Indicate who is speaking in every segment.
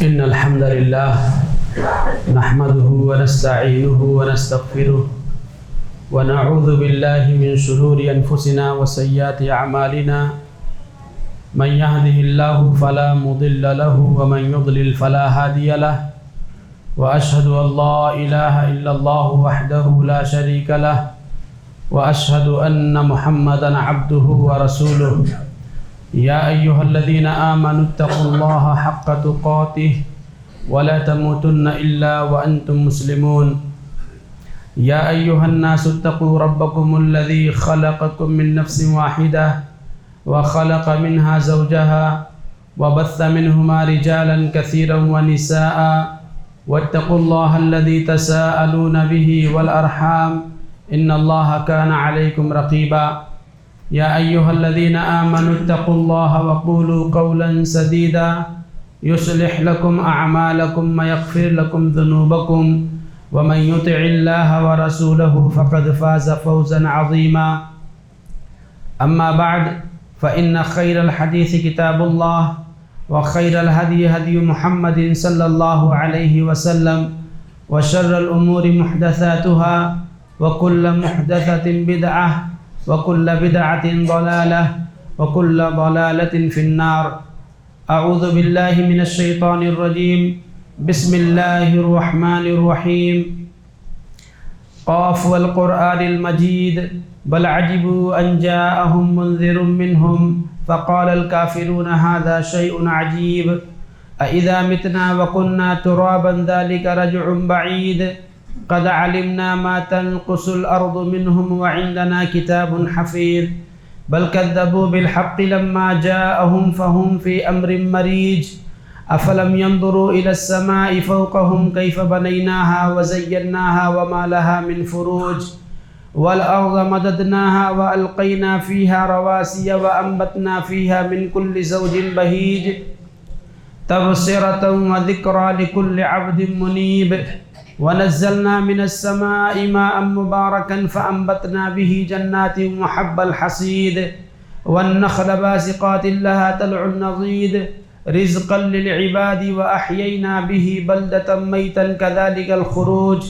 Speaker 1: إن الحمد لله نحمده ونستعينه ونستغفره ونعوذ بالله من شرور أنفسنا وسيئات أعمالنا من يهده الله فلا مضل له ومن يضلل فلا هادي له وأشهد أن لا إله إلا الله وحده لا شريك له وأشهد أن محمدا عبده ورسوله يا أيها الذين آمنوا اتقوا الله حق تقاته ولا تموتن إلا وأنتم مسلمون يا أيها الناس اتقوا ربكم الذي خلقكم من نفس واحدة وخلق منها زوجها وبث منهما رجالا كثيرا ونساء واتقوا الله الذي تساءلون به والأرحام إن الله كان عليكم رقيبا يا أيها الذين آمنوا اتقوا الله وقولوا قولا سديدا يصلح لكم أعمالكم ويغفر لكم ذنوبكم ومن يطع الله ورسوله فقد فاز فوزا عظيما أما بعد فإن خير الحديث كتاب الله وخير الهدي هدي محمد صلى الله عليه وسلم وشر الأمور محدثاتها وكل محدثة بدعة وكل بدعة ضلالة وكل ضلالة في النار أعوذ بالله من الشيطان الرجيم بسم الله الرحمن الرحيم قاف والقرآن المجيد بل عجبوا أن جاءهم منذر منهم فقال الكافرون هذا شيء عجيب أإذا متنا وكنا ترابا ذلك رجع بعيد قد علمنا ما تنقص الأرض منهم وعندنا كتاب حفيظ بل كذبوا بالحق لما جاءهم فهم في أمر مريج أفلم ينظروا إلى السماء فوقهم كيف بنيناها وزيناها وما لها من فروج والأرض مددناها وألقينا فيها رواسي وأنبتنا فيها من كل زوج بهيج تبصرة وذكرى لكل عبد منيب ونزلنا من السماء ماء مباركا فأنبتنا به جنات وحب الحصيد والنخل باسقات لها طلع نضيد رزقا للعباد وأحيينا به بلدة ميتا كذلك الخروج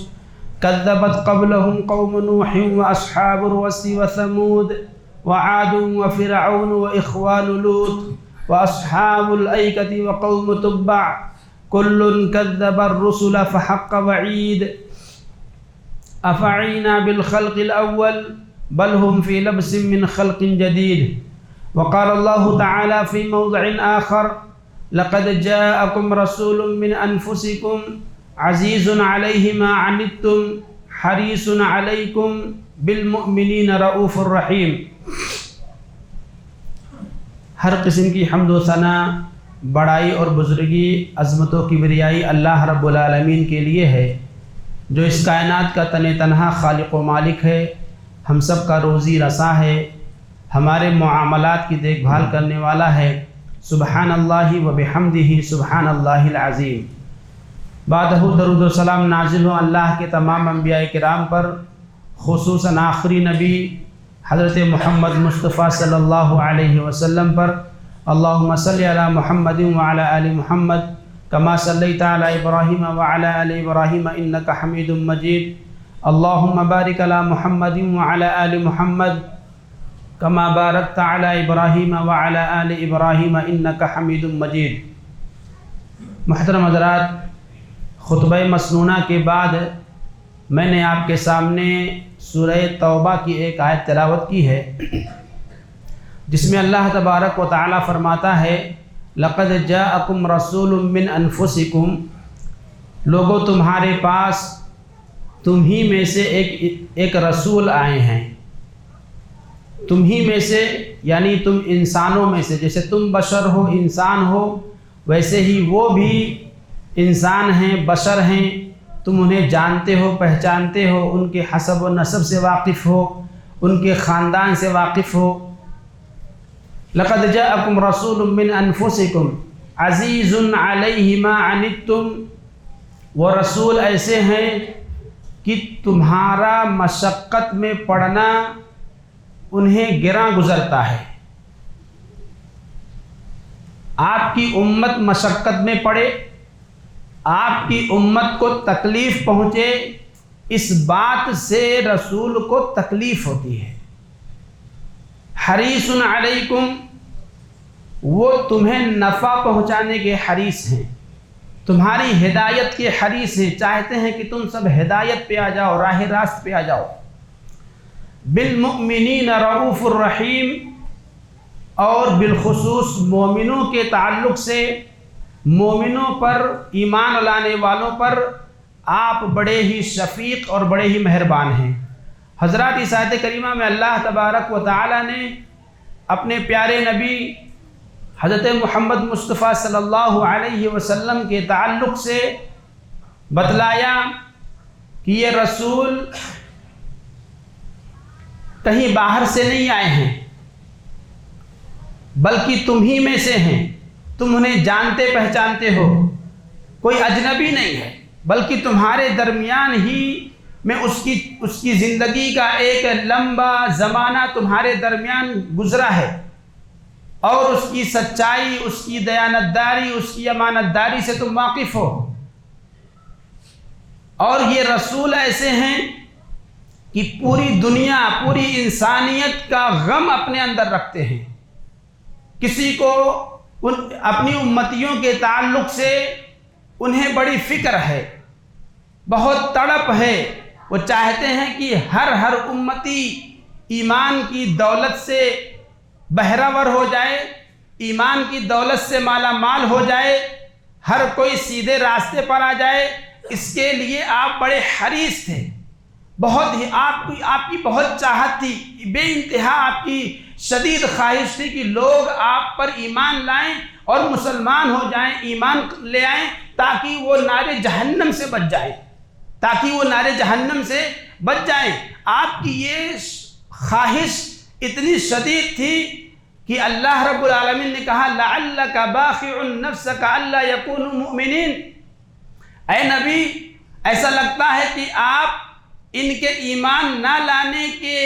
Speaker 1: كذبت قبلهم قوم نوح وأصحاب الرس وثمود وعاد وفرعون وإخوان لوط وأصحاب الأيكة وقوم تبع كل كذب الرسل فحق وعيد أفعينا بالخلق الأول بل هم في لبس من خلق جديد وقال الله تعالى في موضع آخر لقد جاءكم رسول من أنفسكم عزيز عليه ما عنتم حريص عليكم بالمؤمنين رؤوف رحيم. ہر قسم کی حمد و ثنا بڑائی اور بزرگی عظمت و کبریائی اللہ رب العالمین کے لیے ہے جو اس کائنات کا تنہا خالق و مالک ہے، ہم سب کا روزی رساں ہے، ہمارے معاملات کی دیکھ بھال کرنے والا ہے۔ سبحان اللہ و بحمدہ سبحان اللہ العظیم۔ بعدہ درود و سلام نازل ہو اللہ کے تمام انبیاء کرام پر، خصوصاً آخری نبی حضرت محمد مصطفیٰ صلی اللہ علیہ وسلم پر۔ اللہم صلی علی محمد وعلی آل محمد کما صلیت علی ابراہیم وعلی آل ابراہیم انک حمید مجید۔ اللہم بارک علی محمد وعلی آل محمد کما بارکت علی ابراہیم وعلی آل ابراہیم انک حمید مجید۔ محترم حضرات، خطبہ مسنونہ کے بعد میں نے آپ کے سامنے سورہ توبہ کی ایک آیت تلاوت کی ہے جس میں اللہ تبارک و تعالی فرماتا ہے لقد جاءکم رسول من انفسکم، لوگوں تمہارے پاس تم ہی میں سے ایک رسول آئے ہیں۔ تم ہی میں سے یعنی تم انسانوں میں سے، جیسے تم بشر ہو، انسان ہو، ویسے ہی وہ بھی انسان ہیں، بشر ہیں۔ تم انہیں جانتے ہو، پہچانتے ہو، ان کے حسب و نسب سے واقف ہو، ان کے خاندان سے واقف ہو۔ لقد جاءکم رسول من انفسکم عزیز علیہ ما عنتم، وہ رسول ایسے ہیں کہ تمہارا مشقت میں پڑنا انہیں گراں گزرتا ہے۔ آپ کی امت مشقت میں پڑے آپ کی امت کو تکلیف پہنچے اس بات سے رسول کو تکلیف ہوتی ہے۔ حریص علیکم، وہ تمہیں نفع پہنچانے کے حریص ہیں، تمہاری ہدایت کے حریص ہیں، چاہتے ہیں کہ تم سب ہدایت پہ آ جاؤ، راہ راست پہ آ جاؤ۔ بالمؤمنین رؤوف الرحیم، اور بالخصوص مومنوں کے تعلق سے مومنوں پر، ایمان لانے والوں پر آپ بڑے ہی شفیق اور بڑے ہی مہربان ہیں۔ حضرات اس آیت کریمہ میں اللہ تبارک و تعالی نے اپنے پیارے نبی حضرت محمد مصطفیٰ صلی اللہ علیہ وسلم کے تعلق سے بتلایا کہ یہ رسول کہیں باہر سے نہیں آئے ہیں، بلکہ تم ہی میں سے ہیں، تم انہیں جانتے پہچانتے ہو، کوئی اجنبی نہیں ہے، بلکہ تمہارے درمیان ہی میں اس کی زندگی کا ایک لمبا زمانہ تمہارے درمیان گزرا ہے، اور اس کی سچائی، اس کی دیانتداری، اس کی امانت داری سے تم واقف ہو۔ اور یہ رسول ایسے ہیں کہ پوری دنیا، پوری انسانیت کا غم اپنے اندر رکھتے ہیں۔ کسی کو اپنی امتیوں کے تعلق سے انہیں بڑی فکر ہے، بہت تڑپ ہے، وہ چاہتے ہیں کہ ہر امتی ایمان کی دولت سے بہرہور ہو جائے، ایمان کی دولت سے مالا مال ہو جائے، ہر کوئی سیدھے راستے پر آ جائے۔ اس کے لیے آپ بڑے حریص تھے، بہت ہی آپ کی بہت چاہت تھی، بے انتہا آپ کی شدید خواہش تھی کہ لوگ آپ پر ایمان لائیں اور مسلمان ہو جائیں، ایمان لے آئیں، تاکہ وہ نار جہنم سے بچ جائیں، بچ جائیں۔ آپ کی یہ خواہش اتنی شدید تھی کہ اللہ رب العالمین نے کہا لعلک باخع نفسک الا یکونوا مؤمنین، اے نبی ایسا لگتا ہے کہ آپ ان کے ایمان نہ لانے کے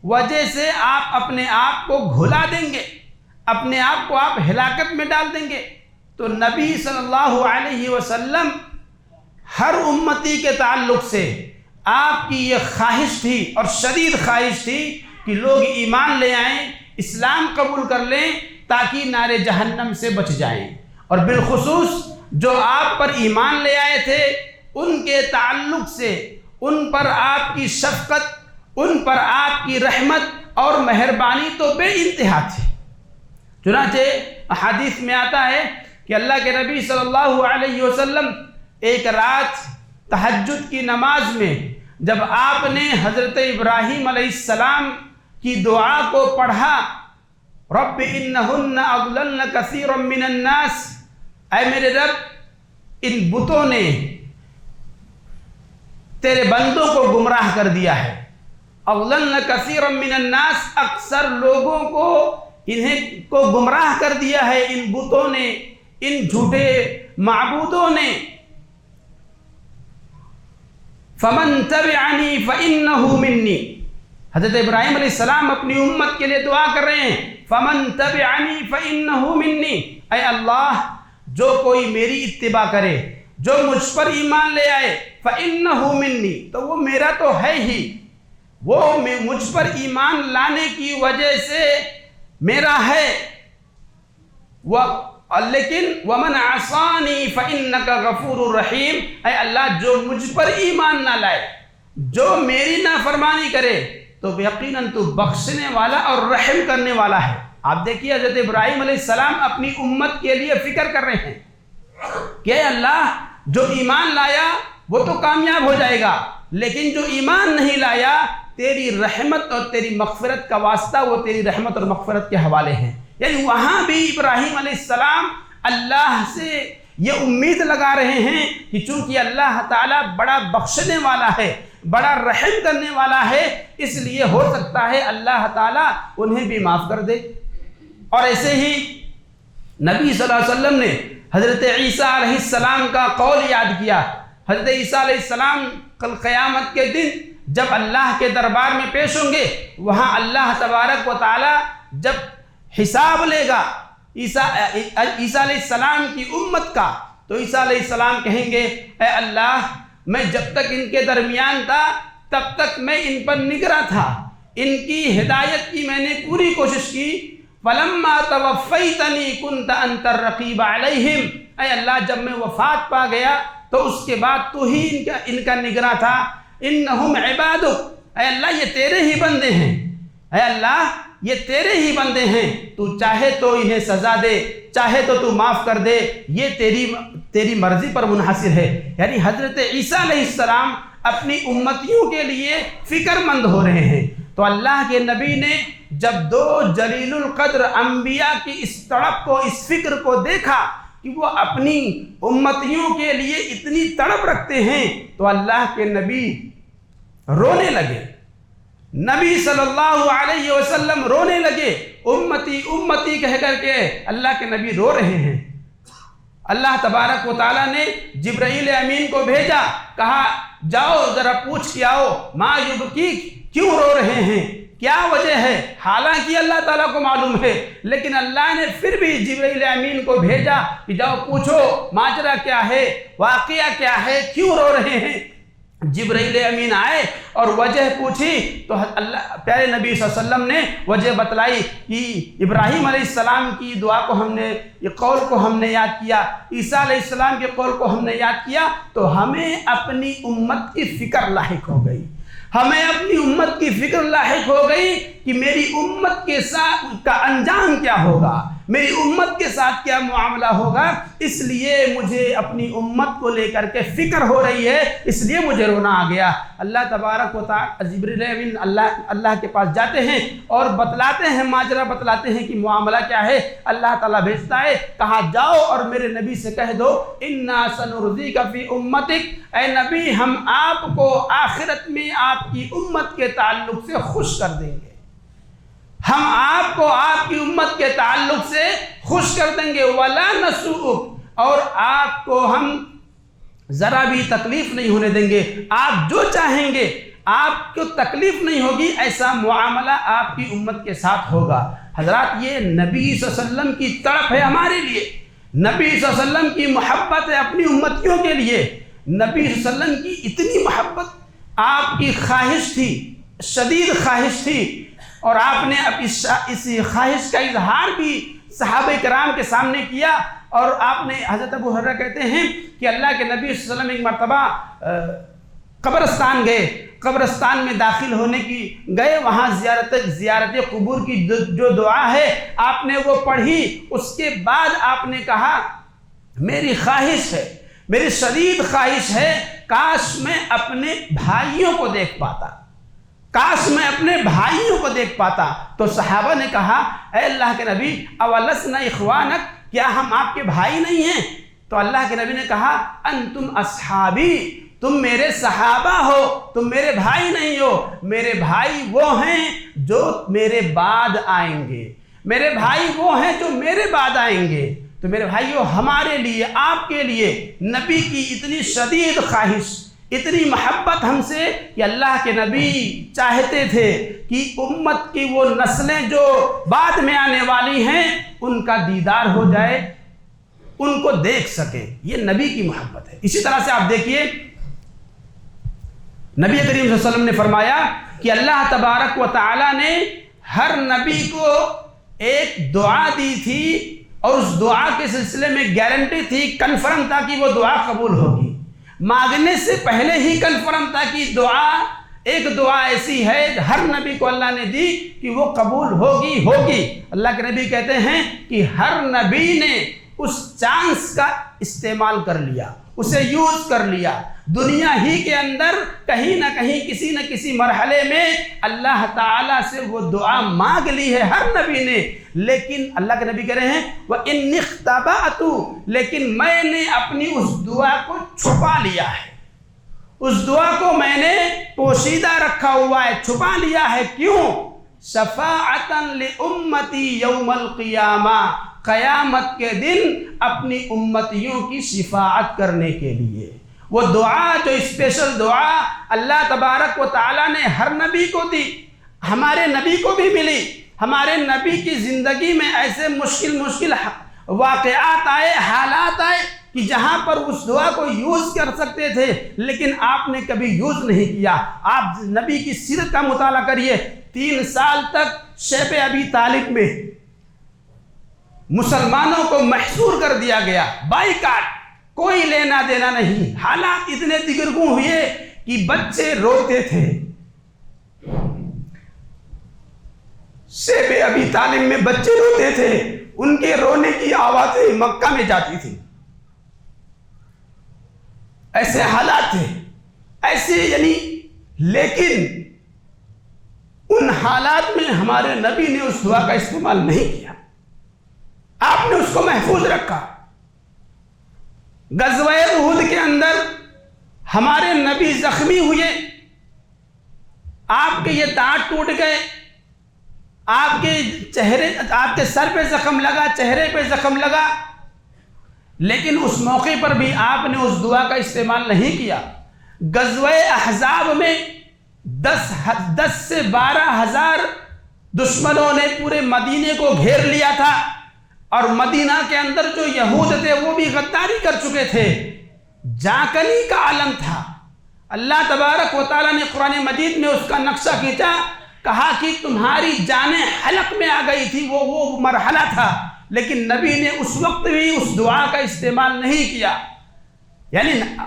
Speaker 1: وجہ سے آپ اپنے آپ کو گھلا دیں گے، اپنے آپ کو آپ ہلاکت میں ڈال دیں گے۔ تو نبی صلی اللہ علیہ وسلم ہر امتی کے تعلق سے آپ کی یہ خواہش تھی اور شدید خواہش تھی کہ لوگ ایمان لے آئیں، اسلام قبول کر لیں، تاکہ نار جہنم سے بچ جائیں۔ اور بالخصوص جو آپ پر ایمان لے آئے تھے ان کے تعلق سے ان پر آپ کی شفقت، ان پر آپ کی رحمت اور مہربانی تو بے انتہا تھی۔ چنانچہ احادیث میں آتا ہے کہ اللہ کے نبی صلی اللہ علیہ وسلم ایک رات تہجد کی نماز میں جب آپ نے حضرت ابراہیم علیہ السلام کی دعا کو پڑھا، رب انہن اضللن کثیرا من الناس، اے میرے رب ان بتوں نے تیرے بندوں کو گمراہ کر دیا ہے۔ اضللن کثیرا من الناس، اکثر لوگوں کو گمراہ کر دیا ہے ان بتوں نے، ان جھوٹے معبودوں نے۔ فمن تبعنی فانہ منی، حضرت ابراہیم علیہ السلام اپنی امت کے لیے دعا کر رہے ہیں، فمن تبعنی فانہ منی، اے اللہ جو کوئی میری اتباع کرے، جو مجھ پر ایمان لے آئے، فانہ منی، تو وہ میرا تو ہے ہی، وہ مجھ پر ایمان لانے کی وجہ سے میرا ہے، لیکن ومن عصانی فانک غفور رحیم، اے اللہ جو مجھ پر ایمان نہ لائے، جو میری نافرمانی کرے، تو یقیناً تو بخشنے والا اور رحم کرنے والا ہے۔ آپ دیکھیے حضرت ابراہیم علیہ السلام اپنی امت کے لیے فکر کر رہے ہیں کہ اے اللہ جو ایمان لایا وہ تو کامیاب ہو جائے گا، لیکن جو ایمان نہیں لایا تیری رحمت اور تیری مغفرت کا واسطہ وہ تیری رحمت اور مغفرت کے حوالے ہیں۔ یعنی وہاں بھی ابراہیم علیہ السلام اللہ سے یہ امید لگا رہے ہیں کہ چونکہ اللہ تعالیٰ بڑا بخشنے والا ہے، بڑا رحم کرنے والا ہے، اس لیے ہو سکتا ہے اللہ تعالیٰ انہیں بھی معاف کر دے۔ اور ایسے ہی نبی صلی اللہ علیہ وسلم نے حضرت عیسیٰ علیہ السلام کا قول یاد کیا۔ حضرت عیسیٰ علیہ السلام کل قیامت کے دن جب اللہ کے دربار میں پیش ہوں گے، وہاں اللہ تبارک و تعالی جب حساب لے گا عیسیٰ علیہ السلام کی امت کا، تو عیسیٰ علیہ السلام کہیں گے اے اللہ میں جب تک ان کے درمیان تھا تب تک میں ان پر نگراں تھا، ان کی ہدایت کی میں نے پوری کوشش کی، فلما توفیتنی کنت انت الرقیب علیہم، اے اللہ جب میں وفات پا گیا تو اس کے بعد تو ہی ان کا نگراں تھا، انہم عبادک، اے اللہ یہ تیرے ہی بندے ہیں، اے اللہ یہ تیرے ہی بندے ہیں، تو چاہے تو انہیں سزا دے، چاہے تو معاف کر دے، یہ تیری مرضی پر منحصر ہے۔ یعنی حضرت عیسیٰ علیہ السلام اپنی امتیوں کے لیے فکر مند ہو رہے ہیں۔ تو اللہ کے نبی نے جب دو جلیل القدر انبیاء کی اس تڑپ کو، اس فکر کو دیکھا کہ وہ اپنی امتیوں کے لیے اتنی تڑپ رکھتے ہیں، تو اللہ کے نبی رونے لگے، نبی صلی اللہ علیہ وسلم رونے لگے، امتی امتی کہہ کر کے اللہ کے نبی رو رہے ہیں۔ اللہ تبارک و تعالیٰ نے جبرائیل امین کو بھیجا، کہا جاؤ ذرا پوچھ کے آؤ ما یبکیک، کیوں رو رہے ہیں، کیا وجہ ہے؟ حالانکہ اللہ تعالیٰ کو معلوم ہے، لیکن اللہ نے پھر بھی جبرائیل امین کو بھیجا کہ جاؤ پوچھو ماجرا کیا ہے، واقعہ کیا ہے، کیوں رو رہے ہیں۔ جبرائیل امین آئے اور وجہ پوچھی تو اللہ پیارے نبی صلی اللہ علیہ وسلم نے وجہ بتلائی کہ ابراہیم علیہ السلام کی دعا کو ہم نے، یہ قول کو ہم نے یاد کیا، عیسیٰ علیہ السلام کے قول کو ہم نے یاد کیا، تو ہمیں اپنی امت کی فکر لاحق ہو گئی، ہمیں اپنی امت کی فکر لاحق ہو گئی کہ میری امت کے ساتھ کا انجام کیا ہوگا، میری امت کے ساتھ کیا معاملہ ہوگا، اس لیے مجھے اپنی امت کو لے کر کے فکر ہو رہی ہے، اس لیے مجھے رونا آ گیا۔ اللہ تبارک و تعالی جبرائیل امین اللہ کے پاس جاتے ہیں اور بتلاتے ہیں، ماجرا بتلاتے ہیں کہ معاملہ کیا ہے۔ اللہ تعالیٰ بھیجتا ہے، کہا جاؤ اور میرے نبی سے کہہ دو انا سنرضیک فی امتک، اے نبی ہم آپ کو آخرت میں آپ کی امت کے تعلق سے خوش کر دیں گے، ہم آپ کو آپ کی امت کے تعلق سے خوش کر دیں گے، ولا نسوءک، اور آپ کو ہم ذرا بھی تکلیف نہیں ہونے دیں گے، آپ جو چاہیں گے آپ کو تکلیف نہیں ہوگی، ایسا معاملہ آپ کی امت کے ساتھ ہوگا۔ حضرات یہ نبی صلی اللہ علیہ وسلم کی تڑپ ہے ہمارے لیے، نبی صلی اللہ علیہ وسلم کی محبت ہے اپنی امتیوں کے لیے، نبی صلی اللہ علیہ وسلم کی اتنی محبت، آپ کی خواہش تھی، شدید خواہش تھی، اور آپ نے اب اس خواہش کا اظہار بھی صحابہ کرام کے سامنے کیا، اور آپ نے حضرت ابو ہریرہ کہتے ہیں کہ اللہ کے نبی صلی اللہ علیہ وسلم ایک مرتبہ قبرستان گئے، قبرستان میں داخل ہونے کی گئے، وہاں زیارت قبور کی جو دعا ہے آپ نے وہ پڑھی، اس کے بعد آپ نے کہا میری خواہش ہے، میری شدید خواہش ہے کاش میں اپنے بھائیوں کو دیکھ پاتا، کاش میں اپنے بھائیوں کو دیکھ پاتا۔ تو صحابہ نے کہا اے اللہ کے نبی اولسنا اخوانک، کیا ہم آپ کے بھائی نہیں ہیں؟ تو اللہ کے نبی نے کہا انتم اصحابی، تم میرے صحابہ ہو، تم میرے بھائی نہیں ہو، میرے بھائی وہ ہیں جو میرے بعد آئیں گے، میرے بھائی وہ ہیں جو میرے بعد آئیں گے۔ تو میرے بھائیو ہمارے لیے، آپ کے لیے نبی کی اتنی شدید خواہش، اتنی محبت ہم سے کہ اللہ کے نبی چاہتے تھے کہ امت کی وہ نسلیں جو بعد میں آنے والی ہیں ان کا دیدار ہو جائے، ان کو دیکھ سکیں، یہ نبی کی محبت ہے۔ اسی طرح سے آپ دیکھیے نبی کریم صلی اللہ علیہ وسلم نے فرمایا کہ اللہ تبارک و تعالی نے ہر نبی کو ایک دعا دی تھی، اور اس دعا کے سلسلے میں گارنٹی تھی، کنفرم تھا کہ وہ دعا قبول ہوگی، مانگنے سے پہلے ہی کنفرم تھا کہ ایک دعا ایسی ہے ہر نبی کو اللہ نے دی کہ وہ قبول ہوگی۔ اللہ کے نبی کہتے ہیں کہ ہر نبی نے اس چانس کا استعمال کر لیا، اسے یوز کر لیا، دنیا ہی کے اندر کہیں نہ کہیں کسی نہ کسی مرحلے میں اللہ تعالیٰ سے وہ دعا مانگ لی ہے ہر نبی نے، لیکن اللہ کے نبی کہہ رہے ہیں وَإِنِّ اخْتَبَأْتُ، لیکن میں نے اپنی اس دعا کو چھپا لیا ہے، اس دعا کو میں نے پوشیدہ رکھا ہوا ہے، چھپا لیا ہے۔ کیوں؟ شفاعتاً لِأُمَّتِي یوم القیامہ، قیامت کے دن اپنی امتیوں کی شفاعت کرنے کے لیے۔ وہ دعا جو اسپیشل دعا اللہ تبارک و تعالیٰ نے ہر نبی کو دی، ہمارے نبی کو بھی ملی، ہمارے نبی کی زندگی میں ایسے مشکل واقعات آئے، حالات آئے کہ جہاں پر اس دعا کو یوز کر سکتے تھے لیکن آپ نے کبھی یوز نہیں کیا۔ آپ نبی کی سیرت کا مطالعہ کریے، 3 سال تک شیب ابی طالب میں مسلمانوں کو محصور کر دیا گیا، بائیکاٹ، کوئی لینا دینا نہیں۔ حالات اتنے دگرگوں ہوئے کہ بچے روتے تھے۔ شیب ابی طالب میں بچے روتے تھے، ان کے رونے کی آوازیں مکہ میں جاتی تھی۔ ایسے حالات تھے، ایسے لیکن ان حالات میں ہمارے نبی نے اس دعا کا استعمال نہیں کیا، آپ نے اس کو محفوظ رکھا۔ غزوہ احد کے اندر ہمارے نبی زخمی ہوئے، آپ کے یہ دانت ٹوٹ گئے، آپ کے سر پہ زخم لگا، چہرے پہ زخم لگا، لیکن اس موقع پر بھی آپ نے اس دعا کا استعمال نہیں کیا۔ غزوہ احزاب میں 10 سے 12,000 دشمنوں نے پورے مدینے کو گھیر لیا تھا، اور مدینہ کے اندر جو یہود تھے وہ بھی غداری کر چکے تھے، جانکنی کا عالم تھا۔ اللہ تبارک و تعالیٰ نے قرآن مجید میں اس کا نقشہ کھینچا، کہا کہ تمہاری جانیں حلق میں آ گئی تھی، وہ مرحلہ تھا، لیکن نبی نے اس وقت بھی اس دعا کا استعمال نہیں کیا۔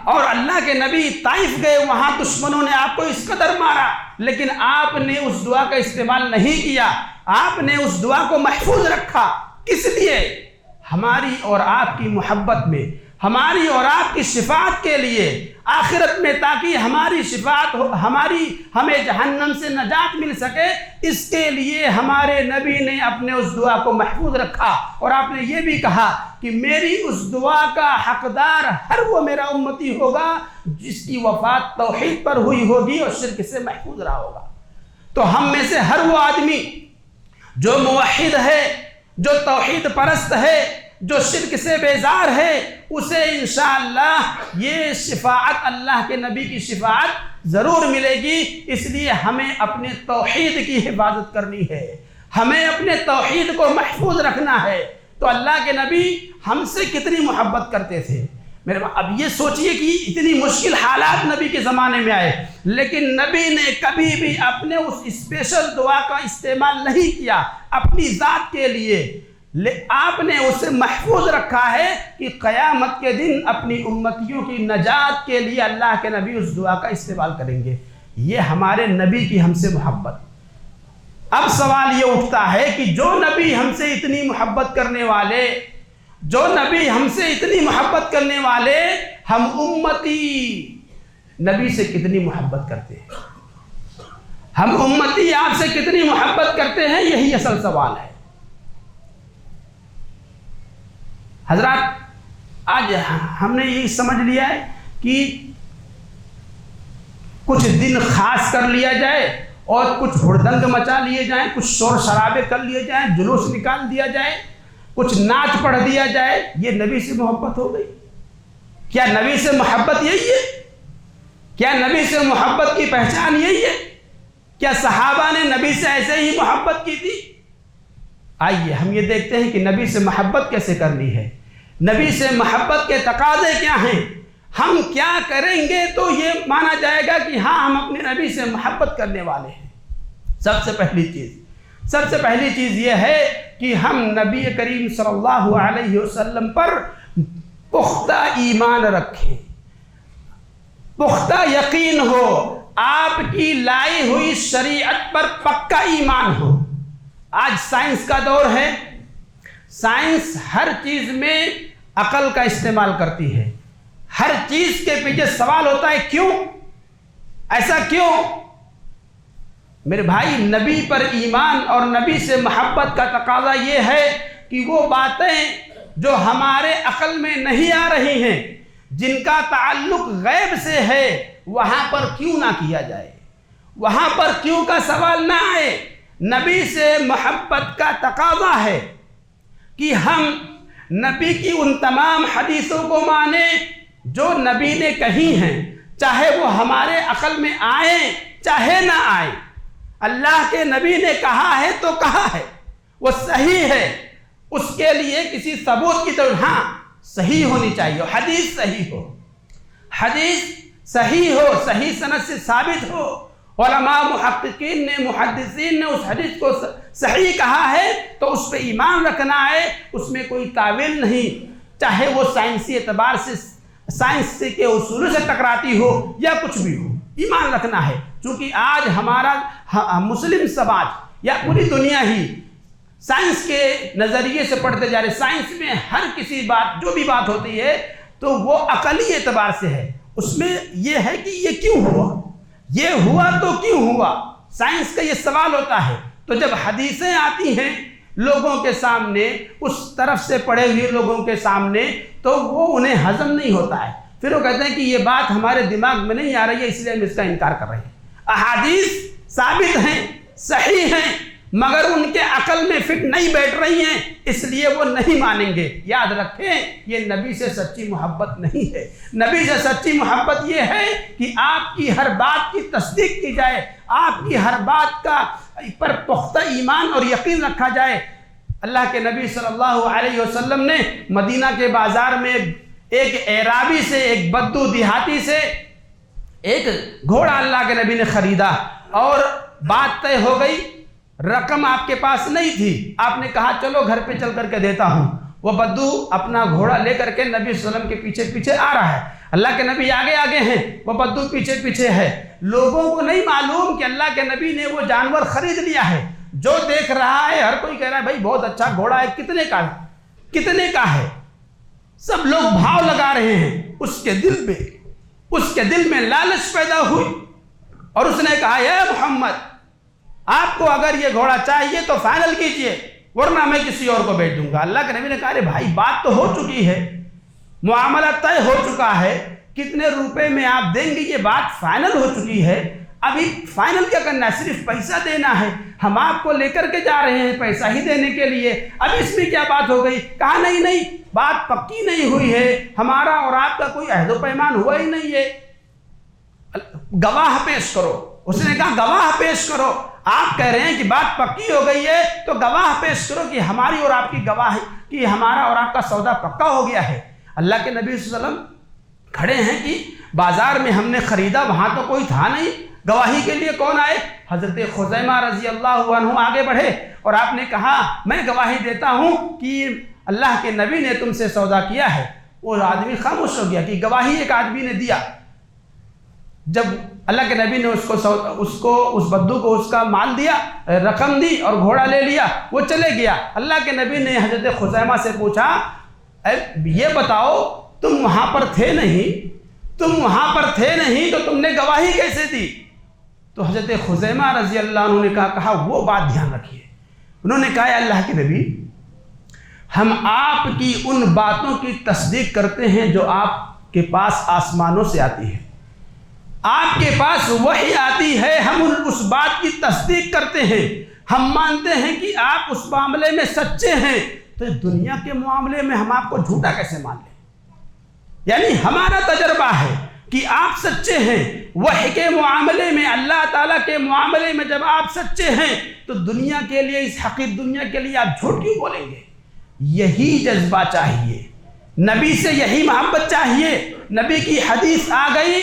Speaker 1: اور اللہ کے نبی طائف گئے، وہاں دشمنوں نے آپ کو اس قدر مارا، لیکن آپ نے اس دعا کا استعمال نہیں کیا، آپ نے اس دعا کو محفوظ رکھا۔ کس لیے؟ ہماری اور آپ کی محبت میں، ہماری اور آپ کی شفاعت کے لیے آخرت میں، تاکہ ہماری شفاعت ہمیں جہنم سے نجات مل سکے، اس کے لیے ہمارے نبی نے اپنے اس دعا کو محفوظ رکھا۔ اور آپ نے یہ بھی کہا کہ میری اس دعا کا حقدار ہر وہ میرا امتی ہوگا جس کی وفات توحید پر ہوئی ہوگی اور شرک سے محفوظ رہا ہوگا۔ تو ہم میں سے ہر وہ آدمی جو موحد ہے، جو توحید پرست ہے، جو شرک سے بیزار ہے، اسے انشاءاللہ یہ شفاعت، اللہ کے نبی کی شفاعت ضرور ملے گی۔ اس لیے ہمیں اپنے توحید کی حفاظت کرنی ہے، ہمیں اپنے توحید کو محفوظ رکھنا ہے۔ تو اللہ کے نبی ہم سے کتنی محبت کرتے تھے۔ اب یہ سوچئے کہ اتنی مشکل حالات نبی کے زمانے میں آئے، لیکن نبی نے کبھی بھی اپنے اس اسپیشل دعا کا استعمال نہیں کیا اپنی ذات کے لیے۔ آپ نے اسے محفوظ رکھا ہے کہ قیامت کے دن اپنی امتیوں کی نجات کے لیے اللہ کے نبی اس دعا کا استعمال کریں گے۔ یہ ہمارے نبی کی ہم سے محبت۔ اب سوال یہ اٹھتا ہے کہ جو نبی ہم سے اتنی محبت کرنے والے، جو نبی ہم سے اتنی محبت کرنے والے، ہم امتی نبی سے کتنی محبت کرتے ہیں؟ ہم امتی آپ سے کتنی محبت کرتے ہیں؟ یہی اصل سوال ہے۔ حضرات، آج ہم نے یہ سمجھ لیا ہے کہ کچھ دن خاص کر لیا جائے اور کچھ ہڑدنگ مچا لیے جائیں، کچھ شور شرابے کر لیے جائیں، جلوس نکال دیا جائے، کچھ نعت پڑھ دیا جائے، یہ نبی سے محبت ہو گئی؟ کیا نبی سے محبت یہی ہے؟ کیا نبی سے محبت کی پہچان یہی ہے؟ کیا صحابہ نے نبی سے ایسے ہی محبت کی تھی؟ آئیے ہم یہ دیکھتے ہیں کہ نبی سے محبت کیسے کرنی ہے، نبی سے محبت کے تقاضے کیا ہیں، ہم کیا کریں گے تو یہ مانا جائے گا کہ ہاں ہم اپنے نبی سے محبت کرنے والے ہیں۔ سب سے پہلی چیز یہ ہے کہ ہم نبی کریم صلی اللہ علیہ وسلم پر پختہ ایمان رکھیں، پختہ یقین ہو، آپ کی لائی ہوئی شریعت پر پکا ایمان ہو۔ آج سائنس کا دور ہے، سائنس ہر چیز میں عقل کا استعمال کرتی ہے، ہر چیز کے پیچھے سوال ہوتا ہے کیوں؟ ایسا کیوں؟ میرے بھائی، نبی پر ایمان اور نبی سے محبت کا تقاضا یہ ہے کہ وہ باتیں جو ہمارے عقل میں نہیں آ رہی ہیں، جن کا تعلق غیب سے ہے، وہاں پر کیوں نہ کیا جائے، وہاں پر کیوں کا سوال نہ آئے۔ نبی سے محبت کا تقاضا ہے کہ ہم نبی کی ان تمام حدیثوں کو مانیں جو نبی نے کہی ہیں، چاہے وہ ہمارے عقل میں آئیں چاہے نہ آئیں۔ اللہ کے نبی نے کہا ہے تو کہا ہے، وہ صحیح ہے، اس کے لیے کسی ثبوت کی ضرورت، ہاں صحیح ہونی چاہیے، حدیث صحیح ہو، حدیث صحیح ہو، صحیح سند سے ثابت ہو، علماء محققین نے محدثین نے اس حدیث کو صحیح کہا ہے تو اس پہ ایمان رکھنا ہے، اس میں کوئی تعویل نہیں، چاہے وہ سائنسی اعتبار سے سائنس کے اصولوں سے ٹکراتی ہو یا کچھ بھی ہو، ایمان رکھنا ہے۔ چونکہ آج ہمارا مسلم سماج یا پوری دنیا ہی سائنس کے نظریے سے پڑھتے جا رہے، سائنس میں ہر کسی بات جو بھی بات ہوتی ہے تو وہ عقلی اعتبار سے ہے، اس میں یہ ہے کہ یہ کیوں ہوا، یہ ہوا تو کیوں ہوا، سائنس کا یہ سوال ہوتا ہے۔ تو جب حدیثیں آتی ہیں لوگوں کے سامنے، اس طرف سے پڑھے ہوئے لوگوں کے سامنے، تو وہ انہیں ہضم نہیں ہوتا ہے، پھر وہ کہتے ہیں کہ یہ بات ہمارے دماغ میں نہیں آ رہی ہے اس لیے ہم اس کا انکار کر رہے ہیں۔ احادیث ثابت ہیں، صحیح ہیں، مگر ان کے عقل میں فٹ نہیں بیٹھ رہی ہیں، اس لیے وہ نہیں مانیں گے۔ یاد رکھیں یہ نبی سے سچی محبت نہیں ہے، نبی سے سچی محبت یہ ہے کہ آپ کی ہر بات کی تصدیق کی جائے، آپ کی ہر بات کا پر پختہ ایمان اور یقین رکھا جائے۔ اللہ کے نبی صلی اللہ علیہ وسلم نے مدینہ کے بازار میں ایک اعرابی سے، ایک بدو دیہاتی سے ایک گھوڑا اللہ کے نبی نے خریدا اور بات طے ہو گئی، رقم آپ کے پاس نہیں تھی، آپ نے کہا چلو گھر پہ چل کر کے دیتا ہوں۔ وہ بدو اپنا گھوڑا لے کر کے نبی صلی اللہ علیہ وسلم کے پیچھے پیچھے آ رہا ہے، اللہ کے نبی آگے آگے ہیں، وہ بدو پیچھے پیچھے ہے۔ لوگوں کو نہیں معلوم کہ اللہ کے نبی نے وہ جانور خرید لیا ہے، جو دیکھ رہا ہے ہر کوئی کہہ رہا ہے بھائی بہت اچھا گھوڑا ہے، کتنے کا ہے، کتنے کا ہے، سب لوگ بھاؤ لگا رہے ہیں۔ اس کے دل میں لالچ پیدا ہوئی اور اس نے کہا اے محمد، آپ کو اگر یہ گھوڑا چاہیے تو فائنل کیجئے ورنہ میں کسی اور کو بیچ دوں گا۔ اللہ کے نبی نے کہا ارے بھائی بات تو ہو چکی ہے، معاملہ طے ہو چکا ہے، کتنے روپے میں آپ دیں گے یہ بات فائنل ہو چکی ہے، ابھی فائنل کیا کرنا ہے، صرف پیسہ دینا ہے، ہم آپ کو لے کر کے جا رہے ہیں پیسہ ہی دینے کے لیے، اب اس میں کیا بات ہو گئی؟ کہا نہیں بات پکی نہیں ہوئی ہے، ہمارا اور آپ کا کوئی عہد و پیمان ہوا ہی نہیں ہے، گواہ پیش کرو۔ اس نے کہا گواہ پیش کرو، آپ کہہ رہے ہیں کہ بات پکی ہو گئی ہے تو گواہ پیش کرو کہ ہماری اور آپ کی گواہ کہ ہمارا اور آپ کا سودا پکا ہو گیا ہے۔ اللہ کے نبی صلی اللہ علیہ وسلم کھڑے ہیں کہ بازار میں ہم نے خریدا، وہاں تو کوئی تھا نہیں، گواہی کے لیے کون آئے؟ حضرت خزیمہ رضی اللہ عنہ آگے بڑھے اور آپ نے کہا میں گواہی دیتا ہوں کہ اللہ کے نبی نے تم سے سودا کیا ہے۔ وہ آدمی خاموش ہو گیا کہ گواہی ایک آدمی نے دیا۔ جب اللہ کے نبی نے اس بدو کو اس کا مال دیا، رقم دی اور گھوڑا لے لیا، وہ چلے گیا۔ اللہ کے نبی نے حضرت خزیمہ سے پوچھا یہ بتاؤ تم وہاں پر تھے نہیں تو تم نے گواہی کیسے دی؟ تو حضرت خزیمہ رضی اللہ عنہ نے کہا وہ بات دھیان رکھیے۔ انہوں نے کہا اللہ کے نبی ہم آپ کی ان باتوں کی تصدیق کرتے ہیں جو آپ کے پاس آسمانوں سے آتی ہے، آپ کے پاس وحی آتی ہے، ہم اس بات کی تصدیق کرتے ہیں، ہم مانتے ہیں کہ آپ اس معاملے میں سچے ہیں، تو دنیا کے معاملے میں ہم آپ کو جھوٹا کیسے مان لیں؟ یعنی ہمارا تجربہ ہے کہ آپ سچے ہیں، وحی کے معاملے میں، اللہ تعالیٰ کے معاملے میں جب آپ سچے ہیں تو دنیا کے لیے، اس حقیقی دنیا کے لیے آپ جھوٹ کیوں بولیں گے؟ یہی جذبہ چاہیے، نبی سے یہی محبت چاہیے۔ نبی کی حدیث آ گئی،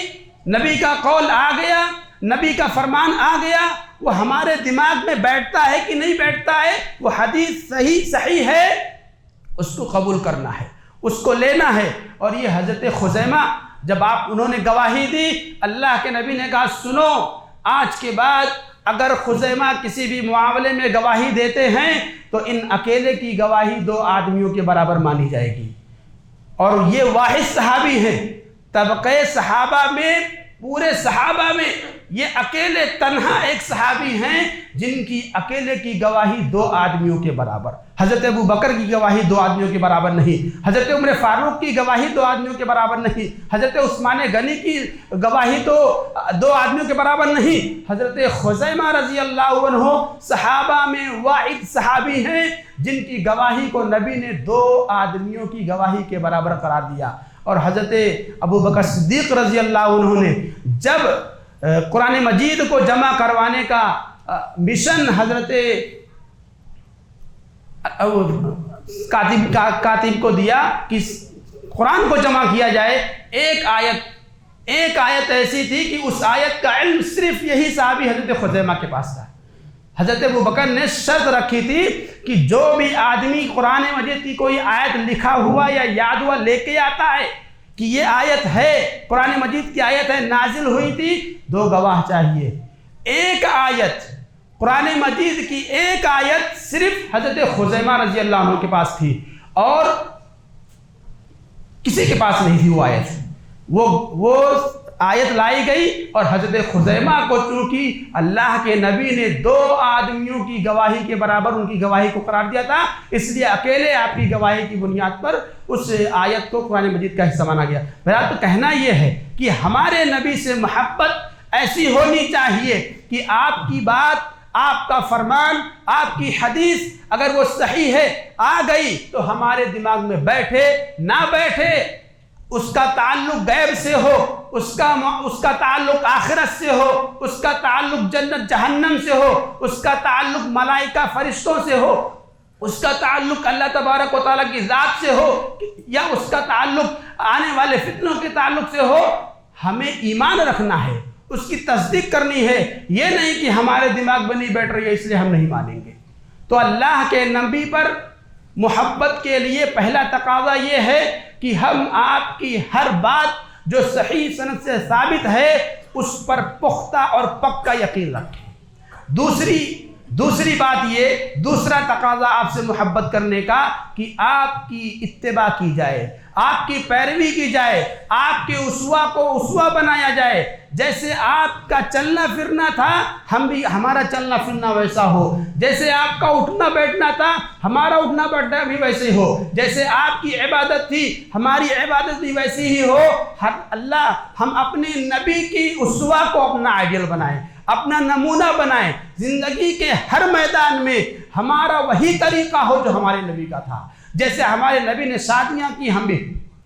Speaker 1: نبی کا قول آ گیا، نبی کا فرمان آ گیا، وہ ہمارے دماغ میں بیٹھتا ہے کہ نہیں بیٹھتا ہے؟ وہ حدیث صحیح ہے، اس کو قبول کرنا ہے، اس کو لینا ہے۔ اور یہ حضرت خزیمہ جب انہوں نے گواہی دی، اللہ کے نبی نے کہا سنو، آج کے بعد اگر خزیمہ کسی بھی معاملے میں گواہی دیتے ہیں تو ان اکیلے کی گواہی 2 آدمیوں کے برابر مانی جائے گی۔ اور یہ واحد صحابی ہیں طبقے صحابہ میں، پورے صحابہ میں یہ اکیلے تنہا ایک صحابی ہیں جن کی اکیلے کی گواہی 2 آدمیوں کے برابر۔ حضرت ابو بکر کی گواہی 2 آدمیوں کے برابر نہیں، حضرت عمر فاروق کی گواہی 2 آدمیوں کے برابر نہیں، حضرت عثمان غنی کی گواہی تو 2 آدمیوں کے برابر نہیں۔ حضرت خزیمہ رضی اللہ عنہ صحابہ میں واحد صحابی ہیں جن کی گواہی کو نبی نے 2 آدمیوں کی گواہی کے برابر قرار دیا۔ اور حضرت ابو بکر صدیق رضی اللہ عنہ نے جب قرآن مجید کو جمع کروانے کا مشن حضرت کاتب کو دیا کہ قرآن کو جمع کیا جائے، ایک آیت ایسی تھی کہ اس آیت کا علم صرف یہی صحابی حضرت خزیمہ کے پاس تھا۔ حضرت ابوبکر نے شرط رکھی تھی کہ جو بھی آدمی قرآن مجید کی کوئی آیت لکھا ہوا یا یاد ہوا لے کے آتا ہے کہ یہ آیت ہے، قرآن مجید کی آیت ہے، نازل ہوئی تھی، 2 گواہ چاہیے۔ ایک آیت، قرآن مجید کی ایک آیت صرف حضرت خزیمہ رضی اللہ عنہ کے پاس تھی اور کسی کے پاس نہیں تھی وہ آیت۔ وہ آیت لائی گئی اور حضرت خزیمہ کو چونکہ اللہ کے نبی نے 2 آدمیوں کی گواہی کے برابر ان کی گواہی کو قرار دیا تھا، اس لیے اکیلے آپ کی گواہی کی بنیاد پر اس آیت کو قرآن مجید کا حصہ مانا گیا۔ بہرحال تو کہنا یہ ہے کہ ہمارے نبی سے محبت ایسی ہونی چاہیے کہ آپ کی بات، آپ کا فرمان، آپ کی حدیث اگر وہ صحیح ہے آ گئی تو ہمارے دماغ میں بیٹھے نہ بیٹھے، اس کا تعلق غیب سے ہو، اس کا تعلق آخرت سے ہو، اس کا تعلق جنت جہنم سے ہو، اس کا تعلق ملائکہ فرشتوں سے ہو، اس کا تعلق اللہ تبارک و تعالیٰ کی ذات سے ہو، یا اس کا تعلق آنے والے فتنوں کے تعلق سے ہو، ہمیں ایمان رکھنا ہے، اس کی تصدیق کرنی ہے، یہ نہیں کہ ہمارے دماغ میں نہیں بیٹھ رہی ہے اس لیے ہم نہیں مانیں گے۔ تو اللہ کے نبی پر محبت کے لیے پہلا تقاضا یہ ہے کہ ہم آپ کی ہر بات جو صحیح سند سے ثابت ہے اس پر پختہ اور پکا یقین رکھیں۔ دوسری بات یہ، دوسرا تقاضا آپ سے محبت کرنے کا کہ آپ کی اتباع کی جائے، آپ کی پیروی کی جائے، آپ کے اسوہ کو اسوہ بنایا جائے۔ جیسے آپ کا چلنا پھرنا تھا ہمارا چلنا پھرنا ویسا ہو، جیسے آپ کا اٹھنا بیٹھنا تھا ہمارا اٹھنا بیٹھنا بھی ویسے ہو، جیسے آپ کی عبادت تھی ہماری عبادت بھی ویسی ہی ہو۔ ہم اپنے نبی کی اسوہ کو اپنا آئیڈیل بنائیں، اپنا نمونہ بنائیں، زندگی کے ہر میدان میں ہمارا وہی طریقہ ہو جو ہمارے نبی کا تھا۔ جیسے ہمارے نبی نے شادیاں کی ہم بھی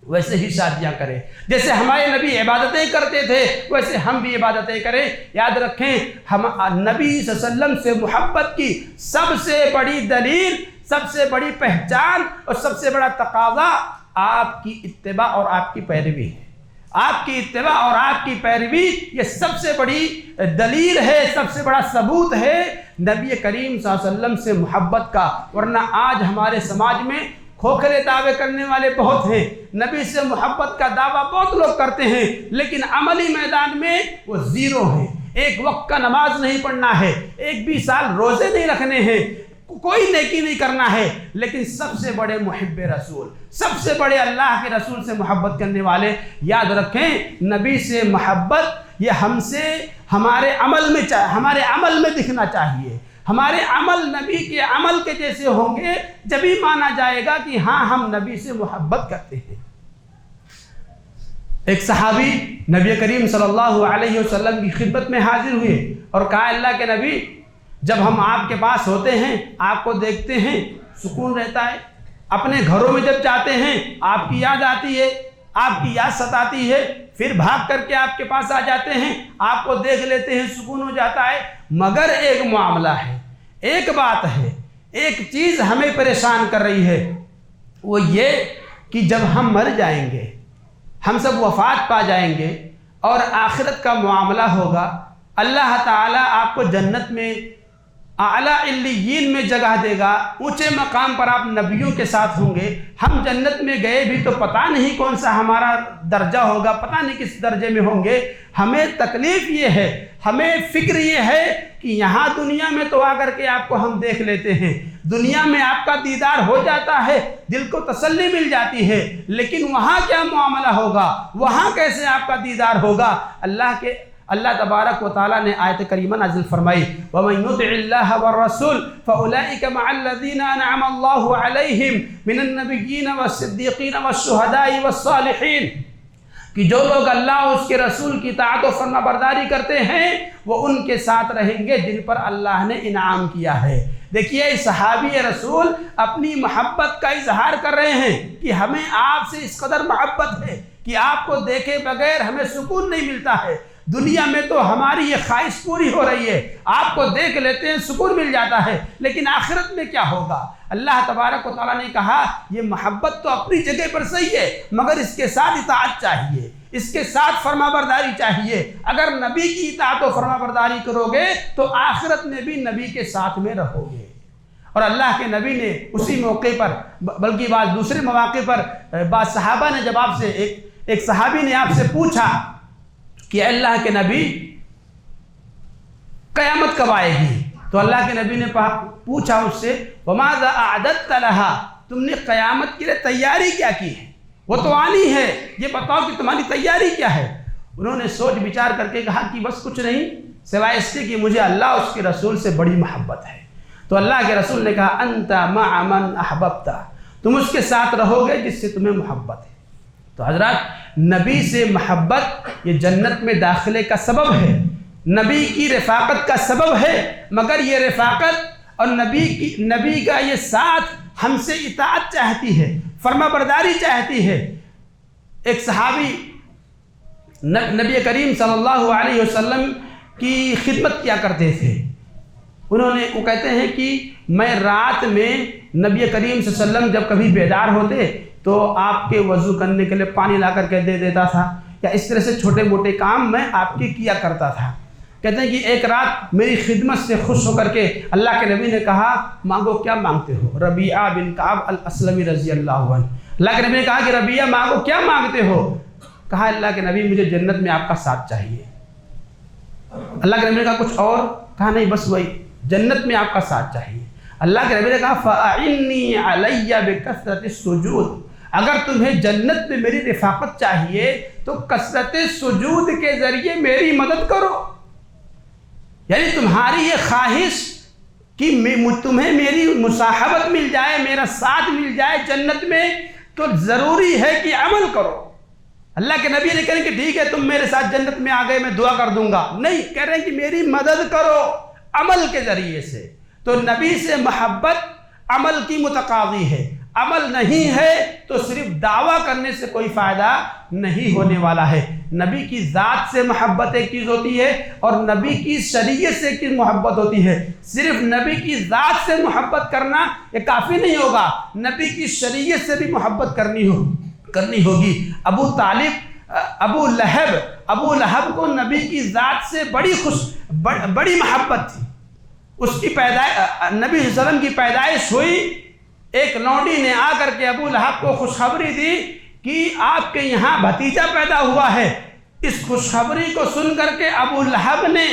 Speaker 1: ویسے ہی شادیاں کریں، جیسے ہمارے نبی عبادتیں کرتے تھے ویسے ہم بھی عبادتیں کریں۔ یاد رکھیں، ہم نبی صلی اللہ علیہ وسلم سے محبت کی سب سے بڑی دلیل، سب سے بڑی پہچان اور سب سے بڑا تقاضا آپ کی اتباع اور آپ کی پیروی ہے۔ آپ کی اتباع اور آپ کی پیروی یہ سب سے بڑی دلیل ہے، سب سے بڑا ثبوت ہے نبی کریم صلی اللہ علیہ وسلم سے محبت کا۔ ورنہ آج ہمارے سماج میں کھوکھلے دعوے کرنے والے بہت ہیں، نبی سے محبت کا دعویٰ بہت لوگ کرتے ہیں، لیکن عملی میدان میں وہ زیرو ہیں۔ ایک وقت کا نماز نہیں پڑھنا ہے، 21 سال روزے نہیں رکھنے ہیں، کوئی نیکی نہیں کرنا ہے، لیکن سب سے بڑے محب رسول، سب سے بڑے اللہ کے رسول سے محبت کرنے والے۔ یاد رکھیں، نبی سے محبت یہ ہم سے ہمارے عمل میں دکھنا چاہیے۔ ہمارے عمل نبی کے عمل کے جیسے ہوں گے جبھی مانا جائے گا کہ ہاں ہم نبی سے محبت کرتے ہیں۔ ایک صحابی نبی کریم صلی اللہ علیہ وسلم کی خدمت میں حاضر ہوئے اور کہا، اللہ کے نبی، جب ہم آپ کے پاس ہوتے ہیں، آپ کو دیکھتے ہیں، سکون رہتا ہے، اپنے گھروں میں جب جاتے ہیں آپ کی یاد آتی ہے، آپ کی یاد ستاتی ہے، پھر بھاگ کر کے آپ کے پاس آ جاتے ہیں، آپ کو دیکھ لیتے ہیں، سکون ہو جاتا ہے، مگر ایک معاملہ ہے، ایک بات ہے، ایک چیز ہمیں پریشان کر رہی ہے، وہ یہ کہ جب ہم مر جائیں گے، ہم سب وفات پا جائیں گے اور آخرت کا معاملہ ہوگا، اللہ تعالیٰ آپ کو جنت میں اعلیٰ علیین میں جگہ دے گا، اونچے مقام پر آپ نبیوں کے ساتھ ہوں گے، ہم جنت میں گئے بھی تو پتہ نہیں کون سا ہمارا درجہ ہوگا، پتہ نہیں کس درجے میں ہوں گے۔ ہمیں تکلیف یہ ہے، ہمیں فکر یہ ہے کہ یہاں دنیا میں تو آ کر کے آپ کو ہم دیکھ لیتے ہیں، دنیا میں آپ کا دیدار ہو جاتا ہے، دل کو تسلی مل جاتی ہے، لیکن وہاں کیا معاملہ ہوگا، وہاں کیسے آپ کا دیدار ہوگا؟ اللہ تبارک و تعالیٰ نے آیت کریمہ نازل فرمائی، وَمَن يُطِعِ اللَّهَ وَالرَّسُولَ فَأُولَئِكَ مَعَ الَّذِينَ أَنْعَمَ اللَّهُ عَلَيْهِمْ مِنَ النَّبِيِّينَ وَالصِّدِّيقِينَ وَالشُّهَدَاءِ وَالصَّالِحِينَ، کہ جو لوگ اللہ اور اس کے رسول کی اطاعت و فرما برداری کرتے ہیں وہ ان کے ساتھ رہیں گے جن پر اللہ نے انعام کیا ہے۔ دیکھیے، صحابی رسول اپنی محبت کا اظہار کر رہے ہیں کہ ہمیں آپ سے اس قدر محبت ہے کہ آپ کو دیکھے بغیر ہمیں سکون نہیں ملتا ہے، دنیا میں تو ہماری یہ خواہش پوری ہو رہی ہے، آپ کو دیکھ لیتے ہیں سکون مل جاتا ہے، لیکن آخرت میں کیا ہوگا؟ اللہ تبارک و تعالیٰ نے کہا یہ محبت تو اپنی جگہ پر صحیح ہے، مگر اس کے ساتھ اطاعت چاہیے، اس کے ساتھ فرما برداری چاہیے۔ اگر نبی کی اطاعت و فرما برداری کرو گے تو آخرت میں بھی نبی کے ساتھ میں رہو گے۔ اور اللہ کے نبی نے اسی موقع پر، بلکہ بعض دوسرے مواقع پر بعض صحابہ نے جب آپ سے ایک صحابی نے آپ سے پوچھا کہ اللہ کے نبی قیامت کب آئے گی؟ تو اللہ کے نبی نے پوچھا اس سے وَمَاذَا أَعْدَدْتَ لَهَا، تم نے قیامت کے لیے تیاری کیا کی ہے؟ وہ تو آنی ہے، یہ بتاؤ کہ تمہاری تیاری کیا ہے؟ انہوں نے سوچ بچار کر کے کہا کہ بس کچھ نہیں سوائے اس کے کہ مجھے اللہ اس کے رسول سے بڑی محبت ہے۔ تو اللہ کے رسول نے کہا انت مع من احببت، تم اس کے ساتھ رہو گے جس سے تمہیں محبت ہے۔ تو حضرات، نبی سے محبت یہ جنت میں داخلے کا سبب ہے، نبی کی رفاقت کا سبب ہے، مگر یہ رفاقت اور نبی کا یہ ساتھ ہم سے اطاعت چاہتی ہے، فرما برداری چاہتی ہے۔ ایک صحابی نبی کریم صلی اللہ علیہ وسلم کی خدمت کیا کرتے تھے، وہ کہتے ہیں کہ میں رات میں نبی کریم صلی اللہ علیہ وسلم جب کبھی بیدار ہوتے تو آپ کے وضو کرنے کے لیے پانی لا کر کے دے دیتا تھا، یا اس طرح سے چھوٹے موٹے کام میں آپ کی کیا کرتا تھا۔ کہتے ہیں کہ ایک رات میری خدمت سے خوش ہو کر کے اللہ کے نبی نے کہا مانگو کیا مانگتے ہو؟ ربیعہ بن کعب الاسلمی رضی اللہ عنہ، اللہ کے نبی نے کہا کہ ربیعہ مانگو کیا مانگتے ہو؟ کہا اللہ کے نبی مجھے جنت میں آپ کا ساتھ چاہیے۔ اللہ کے نبی نے کہا کچھ اور؟ کہا نہیں بس وہی، جنت میں آپ کا ساتھ چاہیے۔ اللہ کے نبی نے کہا فَأَعِنِّي عَلَيَّ بِكَثْرَةِ السُّجُودِ، اگر تمہیں جنت میں میری رفاقت چاہیے تو کثرت سجود کے ذریعے میری مدد کرو۔ یعنی تمہاری یہ خواہش کہ تمہیں میری مصاحبت مل جائے، میرا ساتھ مل جائے جنت میں، تو ضروری ہے کہ عمل کرو۔ اللہ کے نبی نے کہا کہ ٹھیک ہے تم میرے ساتھ جنت میں آ گئے میں دعا کر دوں گا، نہیں، کہہ رہے ہیں کہ میری مدد کرو عمل کے ذریعے سے۔ تو نبی سے محبت عمل کی متقاضی ہے، عمل نہیں ہے تو صرف دعویٰ کرنے سے کوئی فائدہ نہیں ہونے والا ہے۔ نبی کی ذات سے محبت ایک چیز ہوتی ہے اور نبی کی شریعت سے ایک چیز محبت ہوتی ہے۔ صرف نبی کی ذات سے محبت کرنا یہ کافی نہیں ہوگا، نبی کی شریعت سے بھی محبت کرنی ہوگی۔ ابو لہب کو نبی کی ذات سے بڑی محبت تھی۔ اس کی نبی صلی اللہ علیہ وسلم کی پیدائش ہوئی، ایک لونڈی نے آ کر کے ابو لہب کو خوشخبری دی کہ آپ کے یہاں بھتیجا پیدا ہوا ہے۔ اس خوشخبری کو سن کر کے ابو لہب نے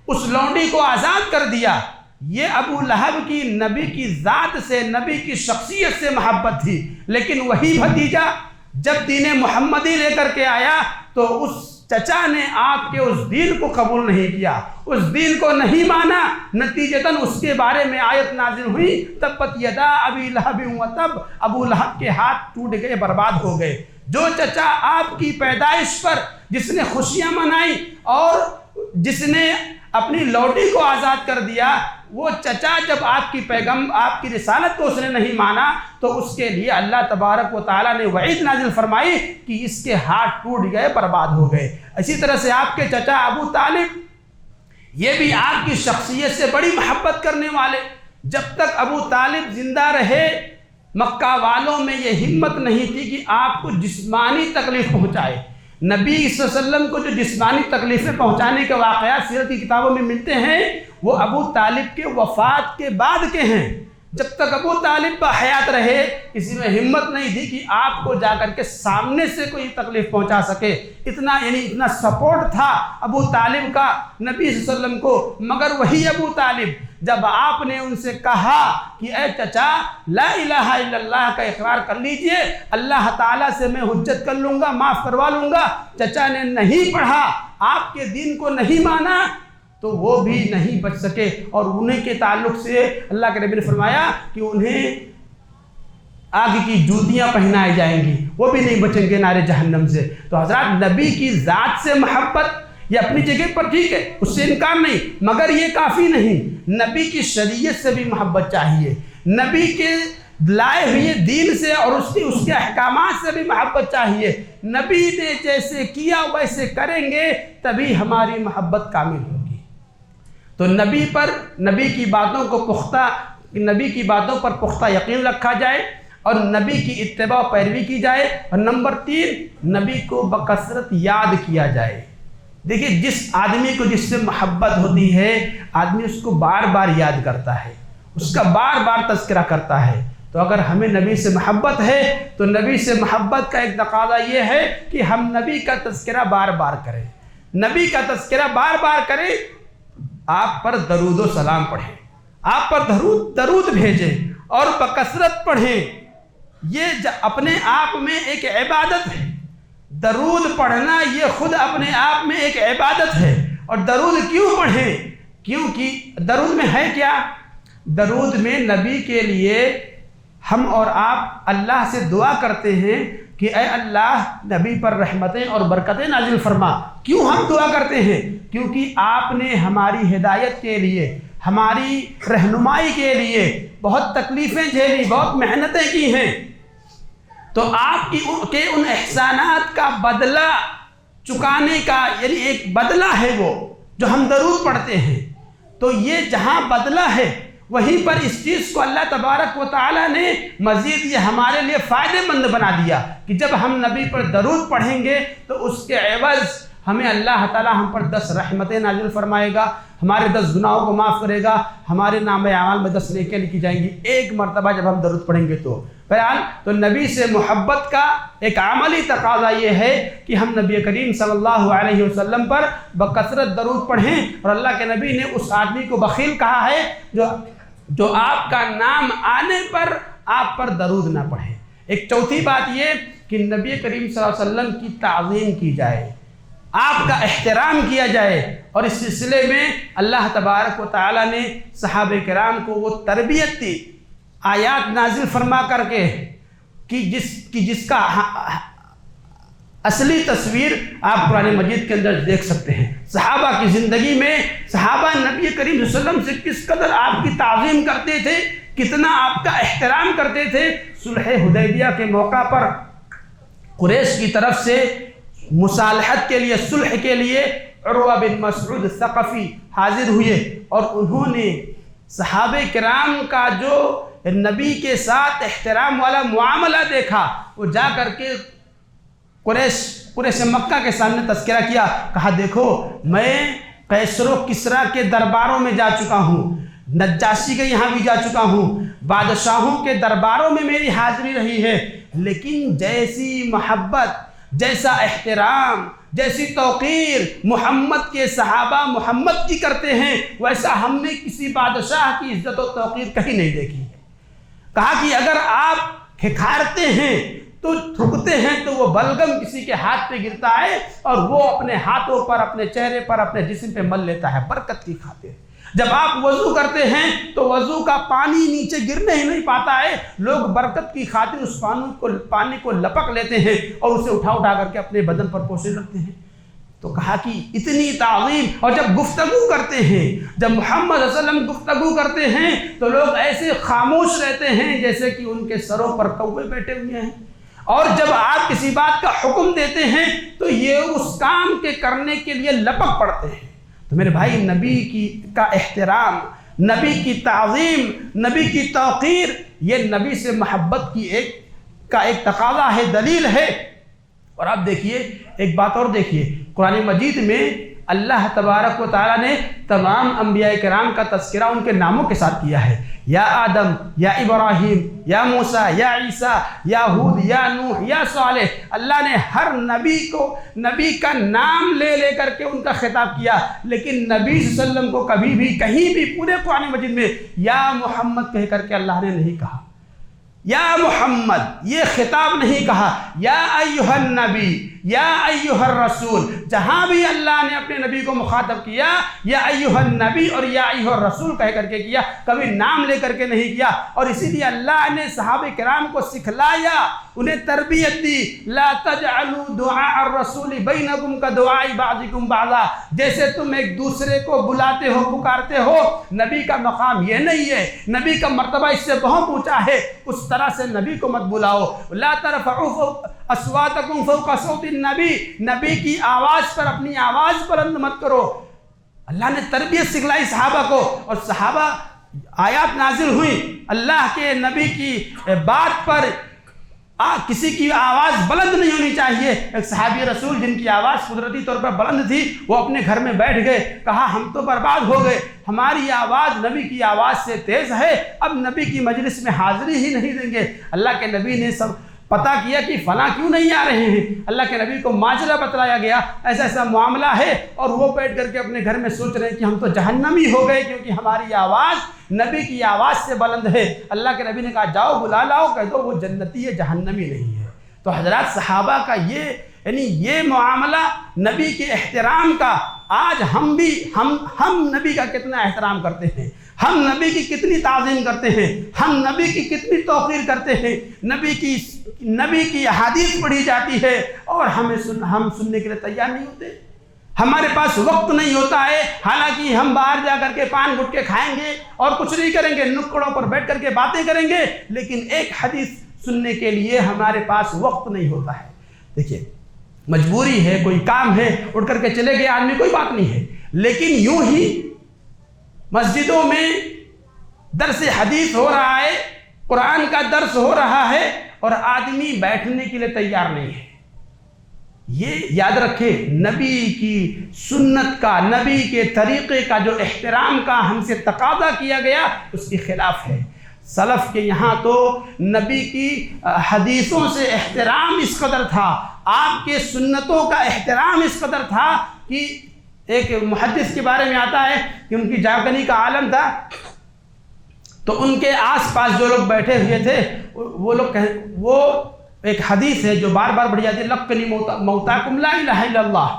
Speaker 1: اس لونڈی کو آزاد کر دیا۔ یہ ابو لہب کی نبی کی ذات سے، نبی کی شخصیت سے محبت تھی، لیکن وہی بھتیجا جب دین محمدی لے کر کے آیا تو اس چچا نے آپ کے اس دین کو قبول نہیں کیا، اس دین کو نہیں مانا، نتیجتاً اس کے بارے میں آیت نازل ہوئی تبت یدا ابی لہب وتب، ابو لہب کے ہاتھ ٹوٹ گئے، برباد ہو گئے۔ جو چچا آپ کی پیدائش پر جس نے خوشیاں منائی اور جس نے اپنی لوڈی کو آزاد کر دیا، وہ چچا جب آپ کی رسالت کو اس نے نہیں مانا تو اس کے لیے اللہ تبارک و تعالیٰ نے وعید نازل فرمائی کہ اس کے ہاتھ ٹوٹ گئے، برباد ہو گئے۔ اسی طرح سے آپ کے چچا ابو طالب، یہ بھی آپ کی شخصیت سے بڑی محبت کرنے والے۔ جب تک ابو طالب زندہ رہے مکہ والوں میں یہ ہمت نہیں تھی کہ آپ کو جسمانی تکلیف پہنچائے۔ نبی صلی اللہ علیہ وسلم کو جو جسمانی تکلیفیں پہنچانے کے واقعات سیرت کی کتابوں میں ملتے ہیں وہ ابو طالب کے وفات کے بعد کے ہیں۔ جب تک ابو طالب حیات رہے کسی میں ہمت نہیں تھی کہ آپ کو جا کر کے سامنے سے کوئی تکلیف پہنچا سکے۔ اتنا سپورٹ تھا ابو طالب کا نبی صلی اللہ علیہ وسلم کو۔ مگر وہی ابو طالب جب آپ نے ان سے کہا کہ اے چچا لا الہ الا اللہ کا اقرار کر لیجئے، اللہ تعالیٰ سے میں حجت کر لوں گا، معاف کروا لوں گا، چچا نے نہیں پڑھا، آپ کے دین کو نہیں مانا، تو وہ بھی نہیں بچ سکے۔ اور انہیں کے تعلق سے اللہ کے نبی نے فرمایا کہ انہیں آگ کی جوتیاں پہنائی جائیں گی، وہ بھی نہیں بچیں گے نار جہنم سے۔ تو حضرات، نبی کی ذات سے محبت یہ اپنی جگہ پر ٹھیک ہے، اس سے انکار نہیں، مگر یہ کافی نہیں، نبی کی شریعت سے بھی محبت چاہیے، نبی کے لائے ہوئے دین سے اور اس کے احکامات سے بھی محبت چاہیے. نبی نے جیسے کیا ویسے کریں گے تبھی ہماری محبت کامل ہوگی. تو نبی کی باتوں پر پختہ یقین رکھا جائے اور نبی کی اتباع و پیروی کی جائے. اور نمبر 3، نبی کو بکثرت یاد کیا جائے. دیکھیے جس آدمی کو جس سے محبت ہوتی ہے آدمی اس کو بار بار یاد کرتا ہے، اس کا بار بار تذکرہ کرتا ہے. تو اگر ہمیں نبی سے محبت ہے تو نبی سے محبت کا ایک تقاضا یہ ہے کہ ہم نبی کا تذکرہ بار بار کریں. نبی کا تذکرہ بار بار کریں، آپ پر درود و سلام پڑھیں، آپ پر درود بھیجیں اور بکثرت پڑھیں. یہ اپنے آپ میں ایک عبادت ہے. درود پڑھنا یہ خود اپنے آپ میں ایک عبادت ہے. اور درود کیوں پڑھیں؟ کیونکہ درود میں ہے کیا؟ درود میں نبی کے لیے ہم اور آپ اللہ سے دعا کرتے ہیں کہ اے اللہ نبی پر رحمتیں اور برکتیں نازل فرما. کیوں ہم دعا کرتے ہیں؟ کیونکہ آپ نے ہماری ہدایت کے لیے، ہماری رہنمائی کے لیے بہت تکلیفیں جھیلی، بہت محنتیں کی ہیں. تو آپ کے ان احسانات کا بدلہ چکانے کا یعنی ایک بدلہ ہے وہ جو ہم درود پڑھتے ہیں. تو یہ جہاں بدلہ ہے وہیں پر اس چیز کو اللہ تبارک و تعالیٰ نے مزید یہ ہمارے لیے فائدہ مند بنا دیا کہ جب ہم نبی پر درود پڑھیں گے تو اس کے عوض ہمیں اللہ تعالیٰ ہم پر 10 رحمتیں نازل فرمائے گا، ہمارے 10 گناہوں کو معاف کرے گا، ہمارے نام اعمال میں 10 نیکیاں لکھی جائیں گی ایک مرتبہ جب ہم درود پڑھیں گے. تو نبی سے محبت کا ایک عملی تقاضا یہ ہے کہ ہم نبی کریم صلی اللہ علیہ وسلم پر بکثرت درود پڑھیں. اور اللہ کے نبی نے اس آدمی کو بخیل کہا ہے جو آپ کا نام آنے پر آپ پر درود نہ پڑھے. ایک چوتھی بات یہ کہ نبی کریم صلی اللہ علیہ وسلم کی تعظیم کی جائے، آپ کا احترام کیا جائے. اور اس سلسلے میں اللہ تبارک و تعالیٰ نے صحابہ کرام کو وہ تربیت دی آیات نازل فرما کر کے کہ جس کا اصلی تصویر آپ قرآن مجید کے اندر دیکھ سکتے ہیں. صحابہ کی زندگی میں صحابہ نبی کریم صلی اللہ علیہ وسلم سے کس قدر آپ کی تعظیم کرتے تھے، کتنا آپ کا احترام کرتے تھے. صلح حدیبیہ کے موقع پر قریش کی طرف سے مصالحت کے لیے، صلح کے لیے عروہ بن مسعود ثقفی حاضر ہوئے اور انہوں نے صحابہ کرام کا جو نبی کے ساتھ احترام والا معاملہ دیکھا، وہ جا کر کے قریش مکہ کے سامنے تذکرہ کیا. کہا دیکھو میں قیصر و کسریٰ کے درباروں میں جا چکا ہوں، نجاشی کے یہاں بھی جا چکا ہوں، بادشاہوں کے درباروں میں میری حاضری رہی ہے، لیکن جیسی محبت، جیسا احترام، جیسی توقیر محمد کے صحابہ محمد کی کرتے ہیں ویسا ہم نے کسی بادشاہ کی عزت و توقیر کہیں نہیں دیکھی. کہا کہ اگر آپ کھکھارتے ہیں تو تھکتے ہیں تو وہ بلغم کسی کے ہاتھ پہ گرتا ہے اور وہ اپنے ہاتھوں پر، اپنے چہرے پر، اپنے جسم پہ مل لیتا ہے برکت کی خاطر. جب آپ وضو کرتے ہیں تو وضو کا پانی نیچے گرنے ہی نہیں پاتا ہے، لوگ برکت کی خاطر اس پانی کو لپک لیتے ہیں اور اسے اٹھا کر کے اپنے بدن پر پوشے رکھتے ہیں. تو کہا کہ اتنی تعظیم. اور جب گفتگو کرتے ہیں، جب محمد صلی اللہ علیہ وسلم گفتگو کرتے ہیں تو لوگ ایسے خاموش رہتے ہیں جیسے کہ ان کے سروں پر کوے بیٹھے ہوئے ہیں. اور جب آپ کسی بات کا حکم دیتے ہیں تو یہ اس کام کے کرنے کے لیے لپک پڑتے ہیں. تو میرے بھائی نبی کا احترام، نبی کی تعظیم، نبی کی توقیر، یہ نبی سے محبت کی ایک تقاضا ہے، دلیل ہے. اور آپ دیکھیے ایک بات اور دیکھیے، قرآن مجید میں اللہ تبارک و تعالیٰ نے تمام انبیاء کرام کا تذکرہ ان کے ناموں کے ساتھ کیا ہے. یا آدم، یا ابراہیم، یا موسیٰ، یا عیسیٰ، یا ہود، یا نوح، یا صالح. اللہ نے ہر نبی کا نام لے کر کے ان کا خطاب کیا، لیکن نبی صلی اللہ علیہ وسلم کو کبھی بھی کہیں بھی پورے قرآن مجید میں یا محمد کہہ کر کے اللہ نے نہیں کہا. یا محمد یہ خطاب نہیں کہا، یا ایھا النبی یا ایھا الرسول، جہاں بھی اللہ نے اپنے نبی کو مخاطب کیا یا ایھا النبی اور یا ایھا الرسول کہہ کر کے کیا، کبھی نام لے کر کے نہیں کیا۔ اور اسی لیے اللہ نے صحابہ کرام کو سکھلایا، انہیں تربیت دی، لا تجعلوا دعاء الرسول بینکم کدعاء بعضکم بعضا، جیسے تم ایک دوسرے کو بلاتے ہو پکارتے ہو، نبی کا مقام یہ نہیں ہے، نبی کا مرتبہ اس سے بہت اونچا ہے، اس طرح سے نبی کو مت بلاؤ۔ لا ترفعوا اصواتکم فوق صوت النبی، نبی کی آواز پر اپنی آواز بلند مت کرو۔ اللہ نے تربیت سکھلائی صحابہ کو، اور صحابہ آیات نازل ہوئی اللہ کے نبی کی بات پر کسی کی آواز بلند نہیں ہونی چاہیے۔ ایک صحابی رسول جن کی آواز قدرتی طور پر بلند تھی، وہ اپنے گھر میں بیٹھ گئے، کہا ہم تو برباد ہو گئے، ہماری آواز نبی کی آواز سے تیز ہے، اب نبی کی مجلس میں حاضری ہی نہیں دیں گے۔ اللہ کے نبی نے سب پتہ کیا کہ فلاں کیوں نہیں آ رہے ہیں، اللہ کے نبی کو ماجرا بتلایا گیا، ایسا ایسا معاملہ ہے، اور وہ بیٹھ کر کے اپنے گھر میں سوچ رہے ہیں کہ ہم تو جہنمی ہو گئے کیونکہ ہماری آواز نبی کی آواز سے بلند ہے۔ اللہ کے نبی نے کہا جاؤ بلا لاؤ، کہہ دو وہ جنتی ہے، جہنمی نہیں ہے۔ تو حضرات صحابہ کا یہ معاملہ نبی کے احترام کا، آج ہم بھی ہم نبی کا کتنا احترام کرتے ہیں، ہم نبی کی کتنی تعظیم کرتے ہیں، ہم نبی کی کتنی توقیر کرتے ہیں، نبی کی احادیث پڑھی جاتی ہے اور ہم سننے کے لیے تیار نہیں ہوتے، ہمارے پاس وقت نہیں ہوتا ہے، حالانکہ ہم باہر جا کر کے پان گٹکے کھائیں گے اور کچھ نہیں کریں گے، نکڑوں پر بیٹھ کر کے باتیں کریں گے، لیکن ایک حدیث سننے کے لیے ہمارے پاس وقت نہیں ہوتا ہے۔ دیکھیے مجبوری ہے، کوئی کام ہے، اٹھ کر کے چلے گئے آدمی، کوئی بات نہیں ہے، لیکن یوں ہی مسجدوں میں درس حدیث ہو رہا ہے، قرآن کا درس ہو رہا ہے اور آدمی بیٹھنے کے لیے تیار نہیں ہے۔ یہ یاد رکھے، نبی کی سنت کا، نبی کے طریقے کا جو احترام کا ہم سے تقاضا کیا گیا، اس کے خلاف ہے۔ سلف کے یہاں تو نبی کی حدیثوں سے احترام اس قدر تھا، آپ کے سنتوں کا احترام اس قدر تھا کہ ایک محدث کے بارے میں آتا ہے کہ ان کی جاگنی کا عالم تھا، تو ان کے آس پاس جو لوگ بیٹھے ہوئے تھے وہ ایک حدیث ہے جو بار بار بڑھی جاتی ہے، لقنی موتاکم لا الہ الا اللہ،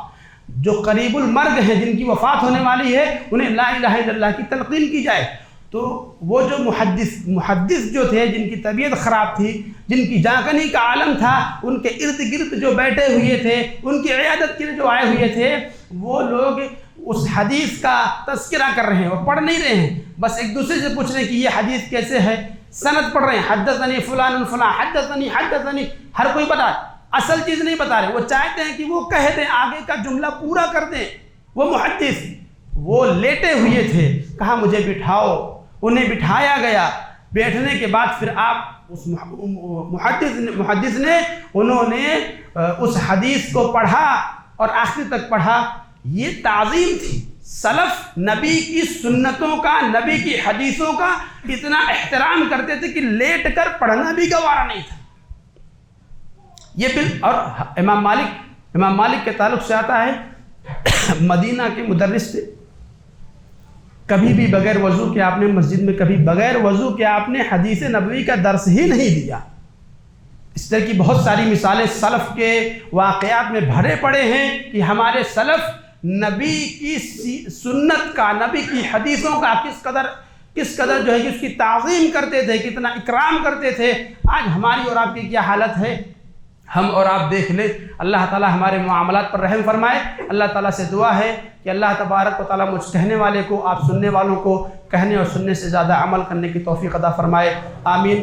Speaker 1: جو قریب المرگ ہیں، جن کی وفات ہونے والی ہے، انہیں لا الہ الا اللہ کی تلقین کی جائے۔ تو وہ جو محدث جو تھے، جن کی طبیعت خراب تھی، جن کی جاگنی کا عالم تھا، ان کے ارد گرد جو بیٹھے ہوئے تھے، ان کی عیادت کے لیے جو آئے ہوئے تھے، وہ لوگ اس حدیث کا تذکرہ کر رہے ہیں اور پڑھ نہیں رہے ہیں، بس ایک دوسرے سے پوچھ رہے ہیں کہ یہ حدیث کیسے ہے، سند پڑھ رہے ہیں، حدثنی فلان فلان حدثنی، ہر کوئی بتا، اصل چیز نہیں بتا رہے، وہ چاہتے ہیں کہ وہ کہہ دیں، آگے کا جملہ پورا کر دیں۔ وہ محدث وہ لیٹے ہوئے تھے، کہا مجھے بٹھاؤ، انہیں بٹھایا گیا، بیٹھنے کے بعد پھر آپ اس محدث نے انہوں نے اس حدیث کو پڑھا اور آخر تک پڑھا۔ یہ تعظیم تھی، سلف نبی کی سنتوں کا، نبی کی حدیثوں کا اتنا احترام کرتے تھے کہ لیٹ کر پڑھنا بھی گوارا نہیں تھا۔ یہ اور امام مالک کے تعلق سے آتا ہے، مدینہ کے مدرس تھے، کبھی بھی بغیر وضو کے آپ نے مسجد میں کبھی بغیر وضو کے آپ نے حدیث نبوی کا درس ہی نہیں دیا۔ اس طرح کی بہت ساری مثالیں سلف کے واقعات میں بھرے پڑے ہیں کہ ہمارے سلف نبی کی سنت کا، نبی کی حدیثوں کا کس قدر جو ہے کہ اس کی تعظیم کرتے تھے، کتنا اکرام کرتے تھے۔ آج ہماری اور آپ کی کیا حالت ہے، ہم اور آپ دیکھ لیں۔ اللہ تعالیٰ ہمارے معاملات پر رحم فرمائے۔ اللہ تعالیٰ سے دعا ہے کہ اللہ تبارک و تعالیٰ مجھ کہنے والے کو، آپ سننے والوں کو کہنے اور سننے سے زیادہ عمل کرنے کی توفیق عطا فرمائے، آمین۔